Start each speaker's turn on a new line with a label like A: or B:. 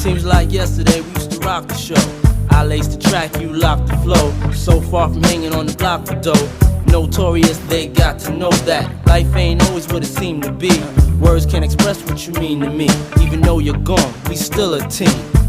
A: Seems like yesterday we used to rock the show. I laced the track, you locked the flow. So far from hanging on the block for dough. Notorious, they got to know that life ain't always what it seemed to be. Words can't express what you mean to me. Even though you're gone, we still a team.